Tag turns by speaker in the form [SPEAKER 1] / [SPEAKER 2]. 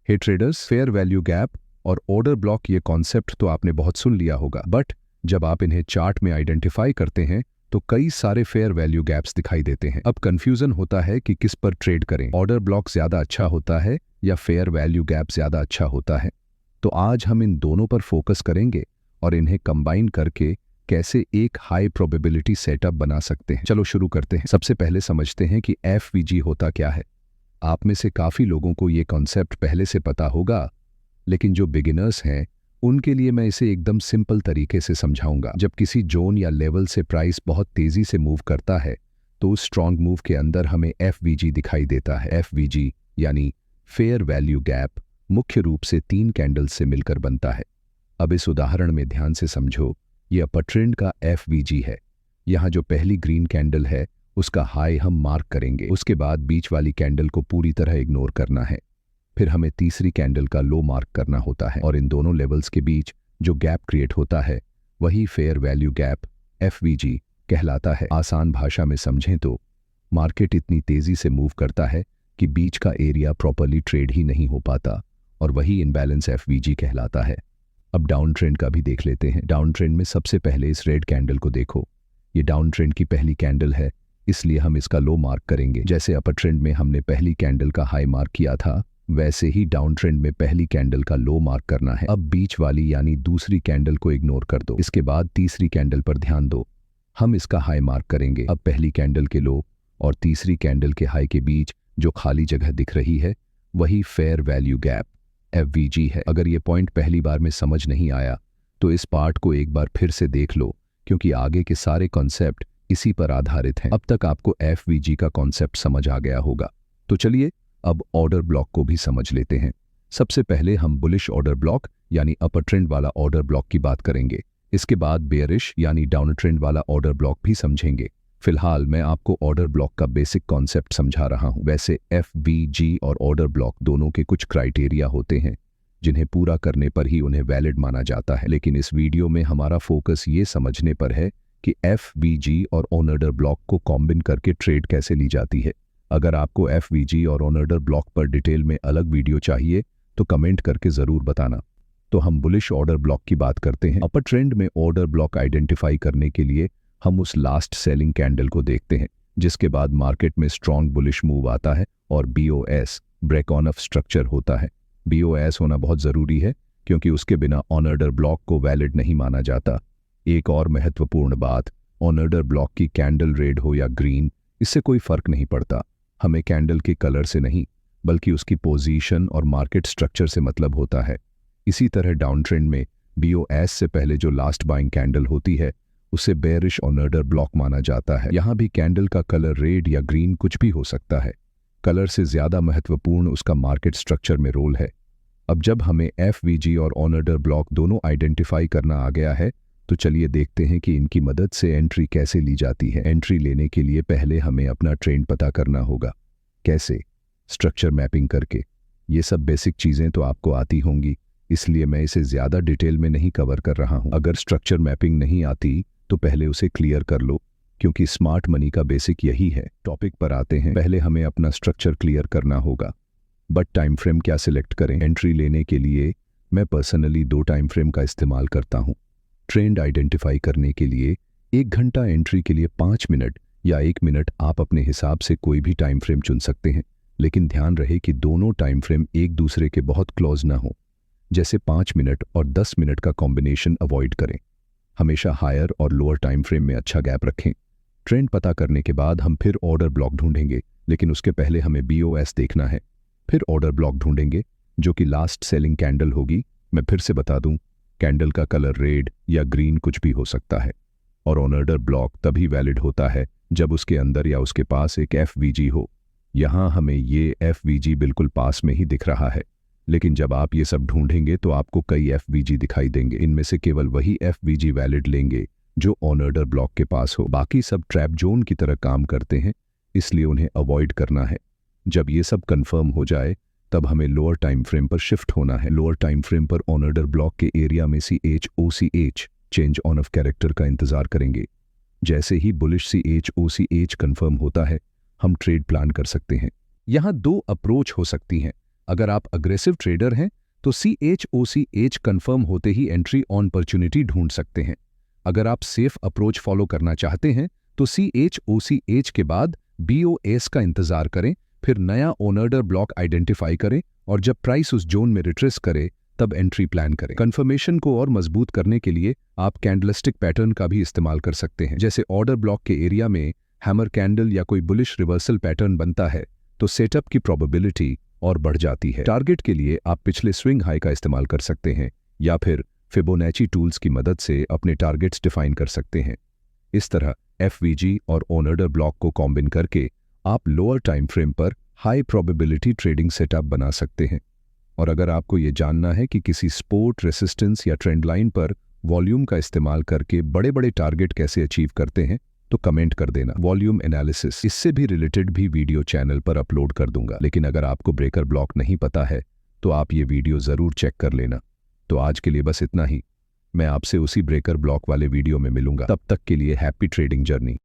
[SPEAKER 1] हे traders, fair value gap और order block, ये concept तो आपने बहुत सुन लिया होगा, बट जब आप इन्हें चार्ट में आइडेंटिफाई करते हैं तो कई सारे फेयर वैल्यू गैप्स दिखाई देते हैं। अब कंफ्यूजन होता है कि किस पर ट्रेड करें, ऑर्डर ब्लॉक ज्यादा अच्छा होता है या फेयर वैल्यू गैप ज्यादा अच्छा होता है। तो आज हम इन दोनों पर फोकस करेंगे और इन्हें कंबाइन करके कैसे एक हाई प्रोबेबिलिटी सेटअप बना सकते हैं। चलो शुरू करते हैं। सबसे पहले समझते हैं कि एफवीजी होता क्या है। आप में से काफी लोगों को ये कॉन्सेप्ट पहले से पता होगा, लेकिन जो बिगिनर्स हैं उनके लिए मैं इसे एकदम सिंपल तरीके से समझाऊंगा। जब किसी जोन या लेवल से प्राइस बहुत तेजी से मूव करता है तो उस स्ट्रॉन्ग मूव के अंदर हमें एफवीजी दिखाई देता है। एफवीजी यानी फेयर वैल्यू गैप मुख्य रूप से 3 कैंडल से मिलकर बनता है। अब इस उदाहरण में ध्यान से समझो, ये अपर ट्रेंड का एफवीजी है। यहाँ जो पहली ग्रीन कैंडल है उसका हाई हम मार्क करेंगे, उसके बाद बीच वाली कैंडल को पूरी तरह इग्नोर करना है। फिर हमें तीसरी कैंडल का लो मार्क करना होता है और इन दोनों लेवल्स के बीच जो गैप क्रिएट होता है वही फेयर वैल्यू गैप एफवीजी कहलाता है। आसान भाषा में समझें तो मार्केट इतनी तेजी से मूव करता है कि बीच का एरिया प्रॉपर्ली ट्रेड ही नहीं हो पाता और वही इनबैलेंस एफवीजी कहलाता है। अब डाउन ट्रेंड का भी देख लेते हैं। डाउन ट्रेंड में सबसे पहले इस रेड कैंडल को देखो। ये डाउन ट्रेंड की पहली कैंडल है, इसलिए हम इसका लो मार्क करेंगे। जैसे अपर ट्रेंड में हमने पहली कैंडल का हाई मार्क किया था, वैसे ही डाउन ट्रेंड में पहली कैंडल का लो मार्क करना है। अब बीच वाली यानी दूसरी कैंडल को इग्नोर कर दो। इसके बाद तीसरी कैंडल पर ध्यान दो, हम इसका हाई मार्क करेंगे। अब पहली कैंडल के लो और तीसरी कैंडल के हाई के बीच जो खाली जगह दिख रही है वही फेयर वैल्यू गैप एफवीजी है। अगर ये पॉइंट पहली बार में समझ नहीं आया तो इस पार्ट को एक बार फिर से देख लो, क्योंकि आगे के सारे कॉन्सेप्ट इसी पर आधारित हैं। अब तक आपको एफवीजी का कॉन्सेप्ट समझ आ गया होगा, तो चलिए अब ऑर्डर ब्लॉक को भी समझ लेते हैं। सबसे पहले हम बुलिश ऑर्डर ब्लॉक यानी अपर ट्रेंड वाला ऑर्डर ब्लॉक की बात करेंगे। इसके बाद बेयरिश यानी डाउन ट्रेंड वाला ऑर्डर ब्लॉक भी समझेंगे। फिलहाल मैं आपको ऑर्डर ब्लॉक का बेसिक कॉन्सेप्ट समझा रहा हूं। वैसे एफवीजी और ऑर्डर ब्लॉक दोनों के कुछ क्राइटेरिया होते हैं जिन्हें पूरा करने पर ही उन्हें वैलिड माना जाता है, लेकिन इस वीडियो में हमारा फोकस ये समझने पर है कि एफवीजी और ऑर्डर ब्लॉक को कॉम्बिन करके ट्रेड कैसे ली जाती है। अगर आपको एफवीजी और ऑर्डर ब्लॉक पर डिटेल में अलग वीडियो चाहिए तो कमेंट करके ज़रूर बताना। तो हम बुलिश ऑर्डर ब्लॉक की बात करते हैं। अपर ट्रेंड में ऑर्डर ब्लॉक आइडेंटिफाई करने के लिए हम उस लास्ट सेलिंग कैंडल को देखते हैं, जिसके बाद मार्केट में स्ट्रॉन्ग बुलिश मूव आता है और BOS break on of structure होता है। बीओएस होना बहुत ज़रूरी है क्योंकि उसके बिना ऑर्डर ब्लॉक को वैलिड नहीं माना जाता। एक और महत्वपूर्ण बात, ऑर्डर ब्लॉक की कैंडल रेड हो या ग्रीन, इससे कोई फर्क नहीं पड़ता। हमें कैंडल के कलर से नहीं बल्कि उसकी पोजीशन और मार्केट स्ट्रक्चर से मतलब होता है। इसी तरह डाउन ट्रेंड में बीओएस से पहले जो लास्ट बाइंग कैंडल होती है उसे बेयरिश ऑर्डर ब्लॉक माना जाता है। यहाँ भी कैंडल का कलर रेड या ग्रीन कुछ भी हो सकता है, कलर से ज्यादा महत्वपूर्ण उसका मार्केट स्ट्रक्चर में रोल है। अब जब हमें एफवीजी और ऑर्डर ब्लॉक दोनों आइडेंटिफाई करना आ गया है तो चलिए देखते हैं कि इनकी मदद से एंट्री कैसे ली जाती है। एंट्री लेने के लिए पहले हमें अपना ट्रेंड पता करना होगा। कैसे? स्ट्रक्चर मैपिंग करके। ये सब बेसिक चीज़ें तो आपको आती होंगी, इसलिए मैं इसे ज़्यादा डिटेल में नहीं कवर कर रहा हूँ। अगर स्ट्रक्चर मैपिंग नहीं आती तो पहले उसे क्लियर कर लो, क्योंकि स्मार्ट मनी का बेसिक यही है। टॉपिक पर आते हैं। पहले हमें अपना स्ट्रक्चर क्लियर करना होगा, बट टाइम फ्रेम क्या सिलेक्ट करें? एंट्री लेने के लिए मैं पर्सनली 2 टाइम फ्रेम का इस्तेमाल करता हूँ। ट्रेंड आइडेंटिफाई करने के लिए 1 घंटा, एंट्री के लिए 5 मिनट या 1 मिनट, आप अपने हिसाब से कोई भी टाइम फ्रेम चुन सकते हैं, लेकिन ध्यान रहे कि दोनों टाइम फ्रेम एक दूसरे के बहुत क्लोज ना हो। जैसे 5 मिनट और 10 मिनट का कॉम्बिनेशन अवॉइड करें। हमेशा हायर और लोअर टाइम फ्रेम में अच्छा गैप रखें। ट्रेंड पता करने के बाद हम फिर ऑर्डर ब्लॉक ढूंढेंगे, लेकिन उसके पहले हमें बीओएस देखना है। फिर ऑर्डर ब्लॉक ढूंढेंगे जो कि लास्ट सेलिंग कैंडल होगी। मैं फिर से बता दूं, कैंडल का कलर रेड या ग्रीन कुछ भी हो सकता है और ऑर्डर ब्लॉक तभी वैलिड होता है जब उसके अंदर या उसके पास एक एफवीजी हो। यहाँ हमें ये एफवीजी बिल्कुल पास में ही दिख रहा है, लेकिन जब आप ये सब ढूंढेंगे तो आपको कई एफवीजी दिखाई देंगे। इनमें से केवल वही एफवीजी वैलिड लेंगे जो ऑर्डर ब्लॉक के पास हो। बाकी सब ट्रैप जोन की तरह काम करते हैं, इसलिए उन्हें अवॉइड करना है। जब ये सब कंफर्म हो जाए तब हमें लोअर टाइम फ्रेम पर शिफ्ट होना है। लोअर टाइम फ्रेम पर ऑर्डर ब्लॉक के एरिया में CHOCH change on off character का इंतजार करेंगे। जैसे ही बुलिश CHOCH कंफर्म होता है हम ट्रेड प्लान कर सकते हैं। यहाँ 2 अप्रोच हो सकती हैं। अगर आप अग्रेसिव ट्रेडर हैं तो CHOCH कंफर्म होते ही एंट्री ऑन अपॉर्चुनिटी ढूंढ सकते हैं। अगर आप सेफ अप्रोच फॉलो करना चाहते हैं तो CHOCH के बाद BOS का इंतजार करें, फिर नया ऑर्डर ब्लॉक आइडेंटिफाई करें और जब प्राइस उस जोन में रिट्रेस करे तब एंट्री प्लान करें। कंफर्मेशन को और मजबूत करने के लिए आप कैंडलस्टिक पैटर्न का भी इस्तेमाल कर सकते हैं। जैसे ऑर्डर ब्लॉक के एरिया में हैमर कैंडल या कोई बुलिश रिवर्सल पैटर्न बनता है तो सेटअप की प्रोबेबिलिटी और बढ़ जाती है। टारगेट के लिए आप पिछले स्विंग हाई का इस्तेमाल कर सकते हैं या फिर फिबोनाची टूल्स की मदद से अपने टारगेट्स डिफाइन कर सकते हैं। इस तरह FVG और ऑर्डर ब्लॉक को कॉम्बिन करके आप लोअर टाइम फ्रेम पर हाई प्रोबेबिलिटी ट्रेडिंग सेटअप बना सकते हैं। और अगर आपको ये जानना है कि किसी सपोर्ट, रेसिस्टेंस या ट्रेंड लाइन पर वॉल्यूम का इस्तेमाल करके बड़े बड़े टारगेट कैसे अचीव करते हैं तो कमेंट कर देना। वॉल्यूम एनालिसिस इससे भी रिलेटेड भी वीडियो चैनल पर अपलोड कर दूंगा। लेकिन अगर आपको ब्रेकर ब्लॉक नहीं पता है तो आप ये वीडियो ज़रूर चेक कर लेना। तो आज के लिए बस इतना ही। मैं आपसे उसी ब्रेकर ब्लॉक वाले वीडियो में मिलूंगा। तब तक के लिए हैप्पी ट्रेडिंग जर्नी।